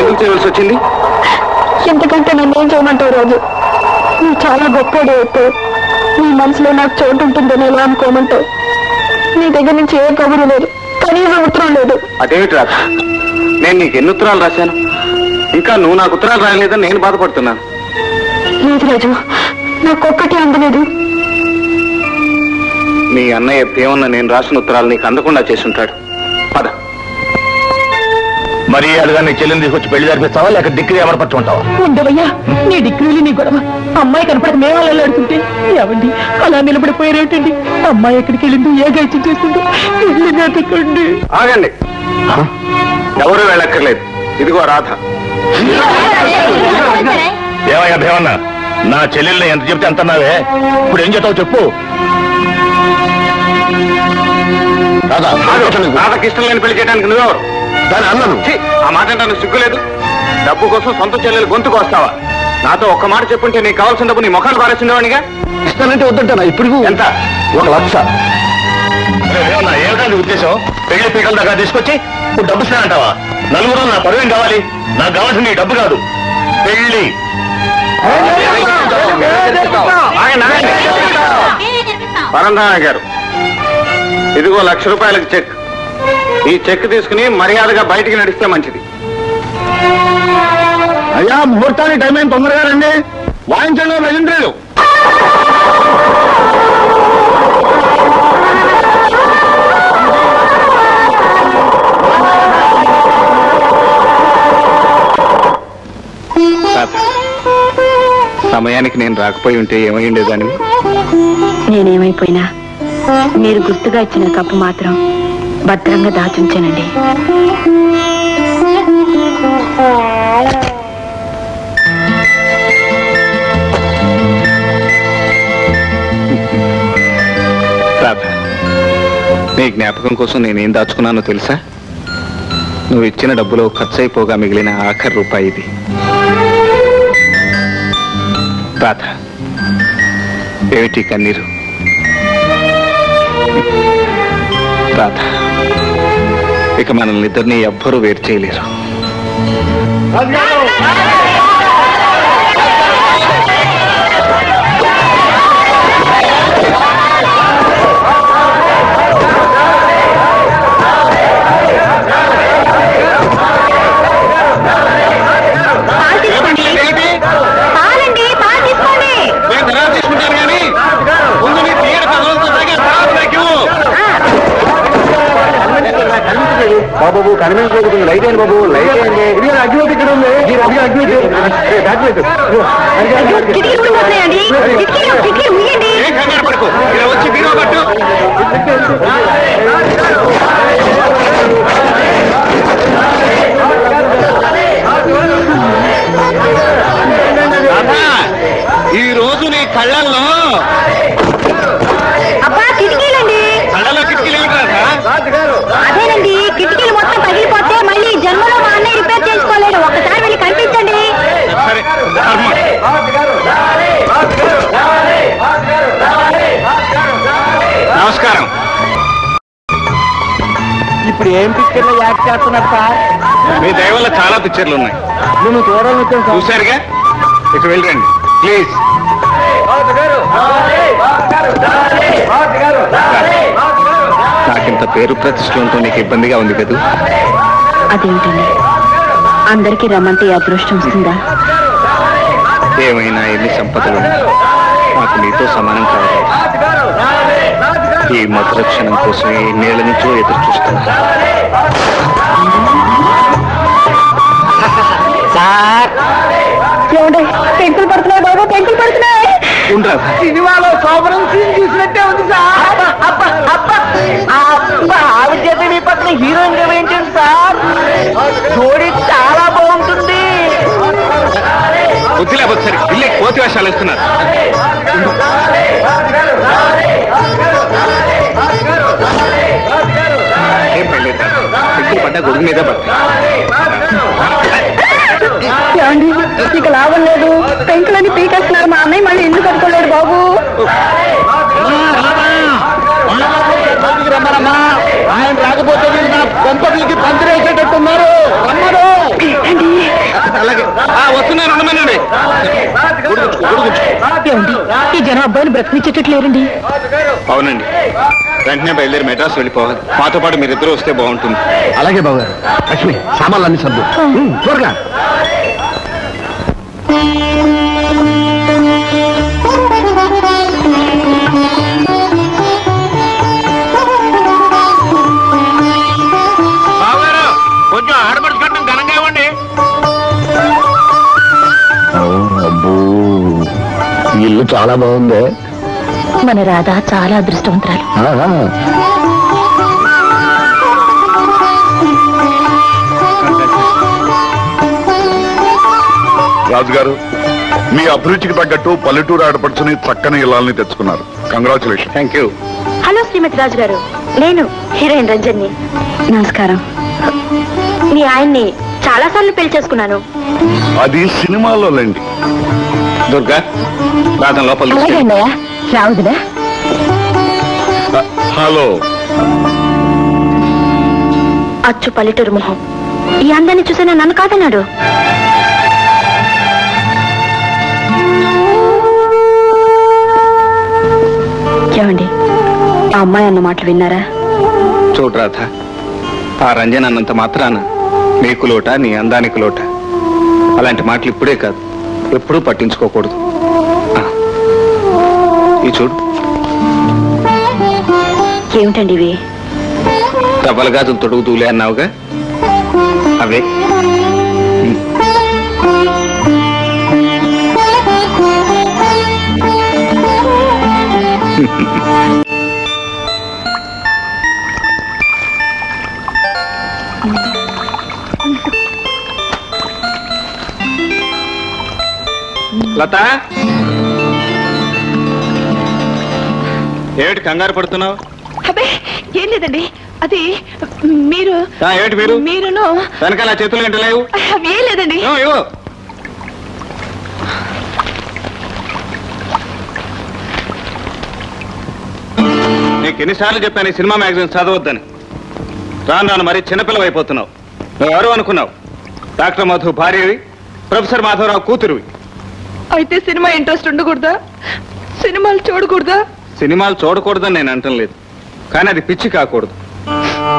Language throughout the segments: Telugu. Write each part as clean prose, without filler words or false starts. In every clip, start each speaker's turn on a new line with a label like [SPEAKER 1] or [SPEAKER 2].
[SPEAKER 1] ఎందుకు చేయవలసి వచ్చింది?
[SPEAKER 2] ఎందుకంటే నన్నేం చేయమంటావు రాజు? నువ్వు చాలా గొప్పడు అయితే నీ మనసులో నాకు చోటు ఉంటుందని ఎలా అనుకోమంటావు? నీ దగ్గర నుంచి ఏ కబురు లేదు, కనీసం ఉత్తరం లేదు.
[SPEAKER 1] అదేమిటి రాజు, నేను నీకు ఎన్ని ఉత్తరాలు రాశాను? ఇంకా నువ్వు నాకు ఉత్తరాలు రాయలేదని నేను బాధపడుతున్నాను.
[SPEAKER 2] లేదు రాజు, నాకొక్కటి అందలేదు.
[SPEAKER 1] మీ అన్నయ్య దేవన్న నేను రాసిన ఉత్తరాలు నీకు అందకుండా చేసి ఉంటాడు. పద.
[SPEAKER 3] మరి అడుగా నీ చెల్లిని తీసుకొచ్చి పెళ్లి జరిపిస్తావా లేక డిగ్రీ ఎవరు పట్టుకుంటావా?
[SPEAKER 2] ఉండవయ్యా, నీ డిగ్రీలు నీ గొడవ. అమ్మాయి కనపడక మేము అలా అడుగుతుంటే ఏమండి అలా నిలబడిపోయారేటండి? అమ్మాయి ఎక్కడికి వెళ్ళిందో ఏ గైత్యం చేస్తుందో వెళ్ళి వెతకండి.
[SPEAKER 1] ఆగండి, ఎవరు వెళ్ళక్కర్లేదు. ఇదిగో రాధ.
[SPEAKER 3] ఏమయ్యా భేమన్నా, నా చెల్లెల్ని ఎంత చెప్తే అంటున్నావే, ఇప్పుడు ఏం చెప్తావు చెప్పు.
[SPEAKER 1] రాధకి ఇష్టం లేని పెళ్లి చేయడానికి నువ్వెవరు?
[SPEAKER 3] దాని అన్నను.
[SPEAKER 1] ఆ మాట అంటే నువ్వు సిగ్గులేదు? డబ్బు కోసం సొంత చెల్లెలు గొంతుకు వస్తావా? నాతో ఒక్క మాట చెప్పుంటే నీకు కావాల్సిన డబ్బు నీ ముఖాలు పారేసిందేవాడిగా.
[SPEAKER 3] ఇస్తానంటే వద్దంటానా? ఇప్పుడు
[SPEAKER 1] ఎంత?
[SPEAKER 3] 1 లక్ష. ఏమిటా నీ ఉద్దేశం? పెళ్లి పీకల దగ్గర తీసుకొచ్చి ఇప్పుడు డబ్బు ఇస్తానంటావా? నలుగురు నా పరువేం కావాలి? నాకు కావాల్సింది నీ డబ్బు కాదు, పెళ్లి.
[SPEAKER 1] పరంధామ గారు, ఇదిగో 1,00,000 రూపాయలకి చెక్. ఈ చెక్ తీసుకుని మర్యాదగా బయటికి నడిస్తే మంచిది.
[SPEAKER 3] అయ్యా, ముహూర్తానికి టైం అయిన తొందరగా రండి. వాయించండి రజేంద్రులు.
[SPEAKER 1] సమయానికి నేను రాకపోయి ఉంటే ఏమై ఉండేదాన్ని?
[SPEAKER 2] నేనేమైపోయినా మీరు గుర్తుగా ఇచ్చిన కప్పు మాత్రం భద్రంగా దాచుంచానండి.
[SPEAKER 1] నీ జ్ఞాపకం కోసం నేనేం దాచుకున్నానో తెలుసా? నువ్వు ఇచ్చిన డబ్బులో ఖర్చు అయిపోగా మిగిలిన ఆఖరి రూపాయి ఇది. రాధ, ఏమిటి కన్నీరు? రాధ, ఇక మనల్ని ఇద్దరిని ఎవ్వరూ వేరు చేయలేరు.
[SPEAKER 3] బాబు కనిపించబోతుంది. లైట్ అయింది బాబు, లైట్ అయింది. ఇది అగ్గిపోతే ఇక్కడ ఉంది.
[SPEAKER 1] ఈ రోజు నీ కళ్ళల్లో కళ్ళలో కిటికీలు
[SPEAKER 2] అదేనండి, కిటికీలు మొత్తం పగిలిపోతే మళ్ళీ జన్మలో మా అన్నయ్య రిపేర్ చేసుకోలేడు. ఒకసారి వెళ్ళి కనిపించండి.
[SPEAKER 1] నమస్కారం.
[SPEAKER 3] ఇప్పుడు ఏం పిక్చర్లో యాక్ట్ చేస్తున్నారు సార్?
[SPEAKER 1] మీ దయ వల్ల చాలా పిక్చర్లు ఉన్నాయి.
[SPEAKER 3] నేను చూడాలని వచ్చాను సార్.
[SPEAKER 1] చూశారుగా, ఇక వెళ్ళండి ప్లీజ్. నాకింత పేరు ప్రతిష్టంతో నీకు ఇబ్బందిగా ఉంది కదా?
[SPEAKER 2] అదేంటండి, అందరికీ రమ్మంటే అదృష్టం వస్తుందా?
[SPEAKER 1] ఏమైనా ఎన్ని సంపదలు నాకు నీతో సమానం కావాలి. ఈ మధుర క్షణం కోసం ఎన్నేళ్ల నుంచో ఎదురు చూస్తున్నా.
[SPEAKER 2] పెంకులు పడుతున్నాయి బాబు, పెంకులు పడుతున్నాయి.
[SPEAKER 3] సినిమాలో శోభనం సీన్ చూసినట్టే ఉంది సార్. ఆవిడ చేత మీ పక్కన హీరోయిన్ గా వేయించండి సార్. జోడి చాలా బాగుంటుంది.
[SPEAKER 1] బుద్ధి లేకపోతే సరే, ఇల్లే కోతి వేషాలు ఇస్తున్నారు. ఏం పెళ్ళి పెళ్లి పడ్డా గొడుగు మీద పడతాయి.
[SPEAKER 2] ఇక లాభం లేదు, పెంకులని పీకేస్తున్నారు. మా అన్నయ్య మళ్ళీ ఇల్లు కట్టుకోలేడు బాబు.
[SPEAKER 1] ఆయన రాకపోతే కొంపకి పందిరేసేటట్టున్నారు. అలాగే వస్తున్నాను, ఉండమనండి.
[SPEAKER 2] ఈ జనం అబ్బాయిని బ్రతికించేటట్లేరండి.
[SPEAKER 1] అవునండి, వెంటనే బయలుదేరి మెడ్రాస్ వెళ్ళిపోవాలి. మాతో పాటు మీరిద్దరూ వస్తే బాగుంటుంది.
[SPEAKER 3] అలాగే బాబు గారు. లక్ష్మి, సామాన్లన్నీ సర్దు త్వరగా.
[SPEAKER 1] కొంచెం ఆడపడుచుకోవడం ఘనంగా ఇవ్వండి.
[SPEAKER 3] అబ్బో, ఇల్లు చాలా బాగుంది.
[SPEAKER 2] మన రాధ చాలా అదృష్టవంతురాలు.
[SPEAKER 4] రాజుగారు, మీ అభిరుచికి తగ్గట్టు పల్లెటూరు ఆడపడుచుని చక్కని ఇళ్ళని తెచ్చుకున్నారు. కంగ్రాచులేషన్.
[SPEAKER 1] Thank you.
[SPEAKER 2] హలో శ్రీమతి రాజు గారు, నేను హీరోయిన్ రంజన్ని. నమస్కారం. మీ ఆయన్ని చాలా సార్లు పెళ్లి చేసుకున్నాను.
[SPEAKER 4] అది సినిమాలో లేండి.
[SPEAKER 1] దుర్గా, రాధం లోపల
[SPEAKER 2] రావుదురా.
[SPEAKER 4] హలో.
[SPEAKER 2] అచ్చు పల్లెటూరు మొహం. ఈ అందాన్ని చూసినా నన్ను కాదన్నాడు. ఏమండి, ఆ అమ్మాయి అన్న మాటలు విన్నారా?
[SPEAKER 1] చూడు రాధ, ఆ రంజన్ అన్నంత మాత్రాన నీకు లోట, నీ అందానికి లోట. అలాంటి మాటలు ఇప్పుడే కాదు, ఎప్పుడూ పట్టించుకోకూడదు. ఈ చూడు.
[SPEAKER 2] ఏమిటండి ఇవి?
[SPEAKER 1] డబ్బల గాజులు తొడుగుతూలే అన్నావుగా, అవే. లత, ఏమిటి కంగారు పడుతున్నావు?
[SPEAKER 2] అబ్బే ఏం లేదండి, అది మీరు.
[SPEAKER 1] ఏమిటి మీరు?
[SPEAKER 2] మీరును
[SPEAKER 1] వెనకాల చేతులు ఏంటి లేవు?
[SPEAKER 2] ఏం లేదండి.
[SPEAKER 1] నీకు ఎన్నిసార్లు చెప్పాను ఈ సినిమా మ్యాగజైన్ చదవద్దని. రాను రాను మరీ చిన్నపిల్లలు అయిపోతున్నావు. నువ్వు ఎవరు అనుకున్నావు? డాక్టర్ మధు భార్యవి, ప్రొఫెసర్ మాధవరావు కూతురువి.
[SPEAKER 2] అయితే సినిమా ఇంట్రెస్ట్ ఉండకూడదా? సినిమాలు చూడకూడదా?
[SPEAKER 1] సినిమాలు చూడకూడదని నేను అంటం లేదు, కానీ అది పిచ్చి కాకూడదు.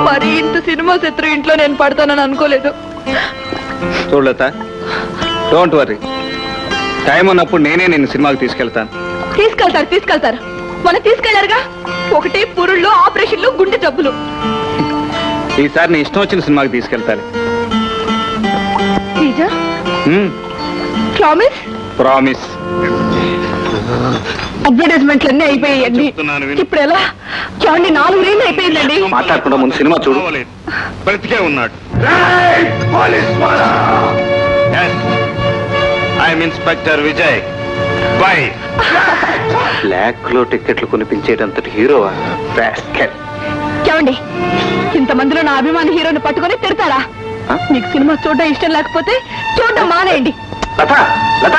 [SPEAKER 2] మరి ఇంత సినిమా శత్రు ఇంట్లో నేను పడతానని అనుకోలేదు.
[SPEAKER 1] చూడలత, డోంట్ వర్రీ. టైం ఉన్నప్పుడు నేనే నిన్ను సినిమాకి తీసుకెళ్తాను.
[SPEAKER 2] తీసుకెళ్తారు. మనం తీసుకెళ్లారుగా. ఒకటే పురుళ్ళు, ఆపరేషన్లు, గుండె జబ్బులు.
[SPEAKER 1] ఈసారి నీ ఇష్టం వచ్చిన సినిమాకి తీసుకెళ్తాను. ప్రామిస్.
[SPEAKER 2] అడ్వర్టైజ్మెంట్లన్నీ అయిపోయాయండి. ఇప్పుడు ఎలా? 4 రేళ్ళు అయిపోయిందండి.
[SPEAKER 1] మాట్లాడకుండా ముందు సినిమా చూడు. బ్రతికే ఉన్నాడు. I am inspector Vijay. Bye. Black లో టికెట్లు కొనిపించేటంతటి హీరోవా?
[SPEAKER 2] ఏమండి, ఇంతమందిలో నా అభిమాని హీరోని పట్టుకొని తిడతారా? మీకు సినిమా చూడడం ఇష్టం లేకపోతే చూడడం మానేయండి.
[SPEAKER 1] లత, లత.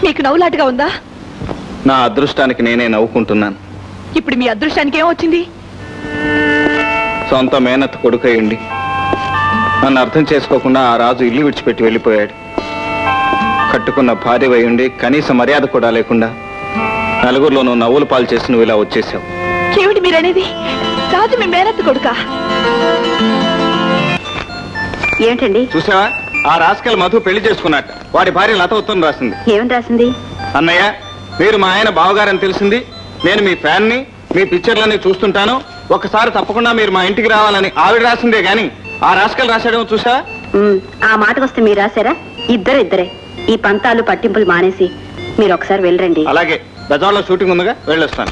[SPEAKER 2] మీకు నవ్వులాటగా ఉందా?
[SPEAKER 1] నా అదృష్టానికి నేనే నవ్వుకుంటున్నాను.
[SPEAKER 2] ఇప్పుడు మీ అదృష్టానికి ఏమొచ్చింది?
[SPEAKER 1] సొంత మేనత్ కొడుకయ్యండి నన్ను అర్థం చేసుకోకుండా ఆ రాజు ఇల్లు విడిచిపెట్టి వెళ్ళిపోయాడు. కట్టుకున్న భార్య అయ్యుండి కనీస మర్యాద కూడా లేకుండా నలుగురిలోనూ నవ్వులు పాలు చేసి నువ్వు ఇలా వచ్చేసావు.
[SPEAKER 2] ఏమిటి మీరనేది? రాజు మీ మేనత్ కొడుకా? ఏమిటండి?
[SPEAKER 1] చూసావా, ఆ రాస్కల్ మధు పెళ్లి చేసుకున్నట్ట. వాడి భార్య లత ఉత్తరం రాసింది.
[SPEAKER 2] ఏమని రాసింది?
[SPEAKER 1] అన్నయ్య, మీరు మా ఆయన బావగారని తెలిసింది. నేను మీ ఫ్యాన్ ని, మీ పిక్చర్లన్నీ చూస్తుంటాను. ఒకసారి తప్పకుండా మీరు మా ఇంటికి రావాలని ఆవిడ రాసిందే గాని ఆ రాస్కల్ రాశాడేమో చూసావా?
[SPEAKER 2] ఆ మాటకు వస్తే మీరు రాశారా? ఇద్దరే. ఈ పంతాలు పట్టింపులు మానేసి మీరు ఒకసారి వెళ్ళరండి.
[SPEAKER 1] అలాగే, బజార్లో షూటింగ్ ఉందిగా, వెళ్ళొస్తాను.